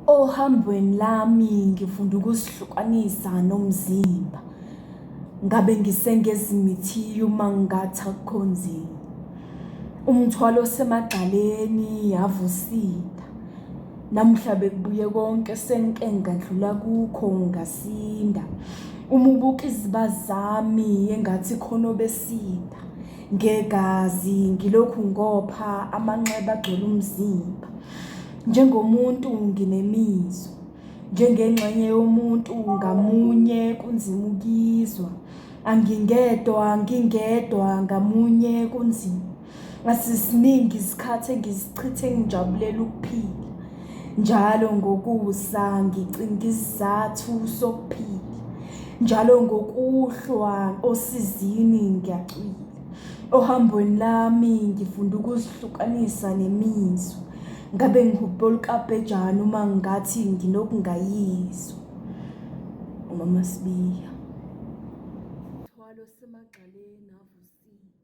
Ohambweni lami ngifunda ukuzihlukanisa nomzimba. Ngabe ngisengezimithi uma ngathi kunzima. Umthwalo semagxaleni yavusida. Namhla bekubuye konke senke ngadlula kukho ngasinda. Umubuka izibazi zami engathi khono besinda. Ngegazi ngilokhu ngopha amanxeba agcwele umzimba. Njengomuntu nginemizwa, njengengxenye yomuntu ngamunye kunzima ukuyizwa. Angingedwa ngamunye kunzima. Asisiningi isikhathi engisichithe ngijabulela ukuphila. Njalo ngokusa ngicinga isizathu sokuphila. Njalo ngokuhlwa osizini ngiyacwila. Ohambweni lami ngifunda ukuzihlukanisa nemizwa. Ngabe ngihubholukapejana uma ngathi nginokungayizwa. Umama Sibiya. Umthwalo semagxaleni avusida.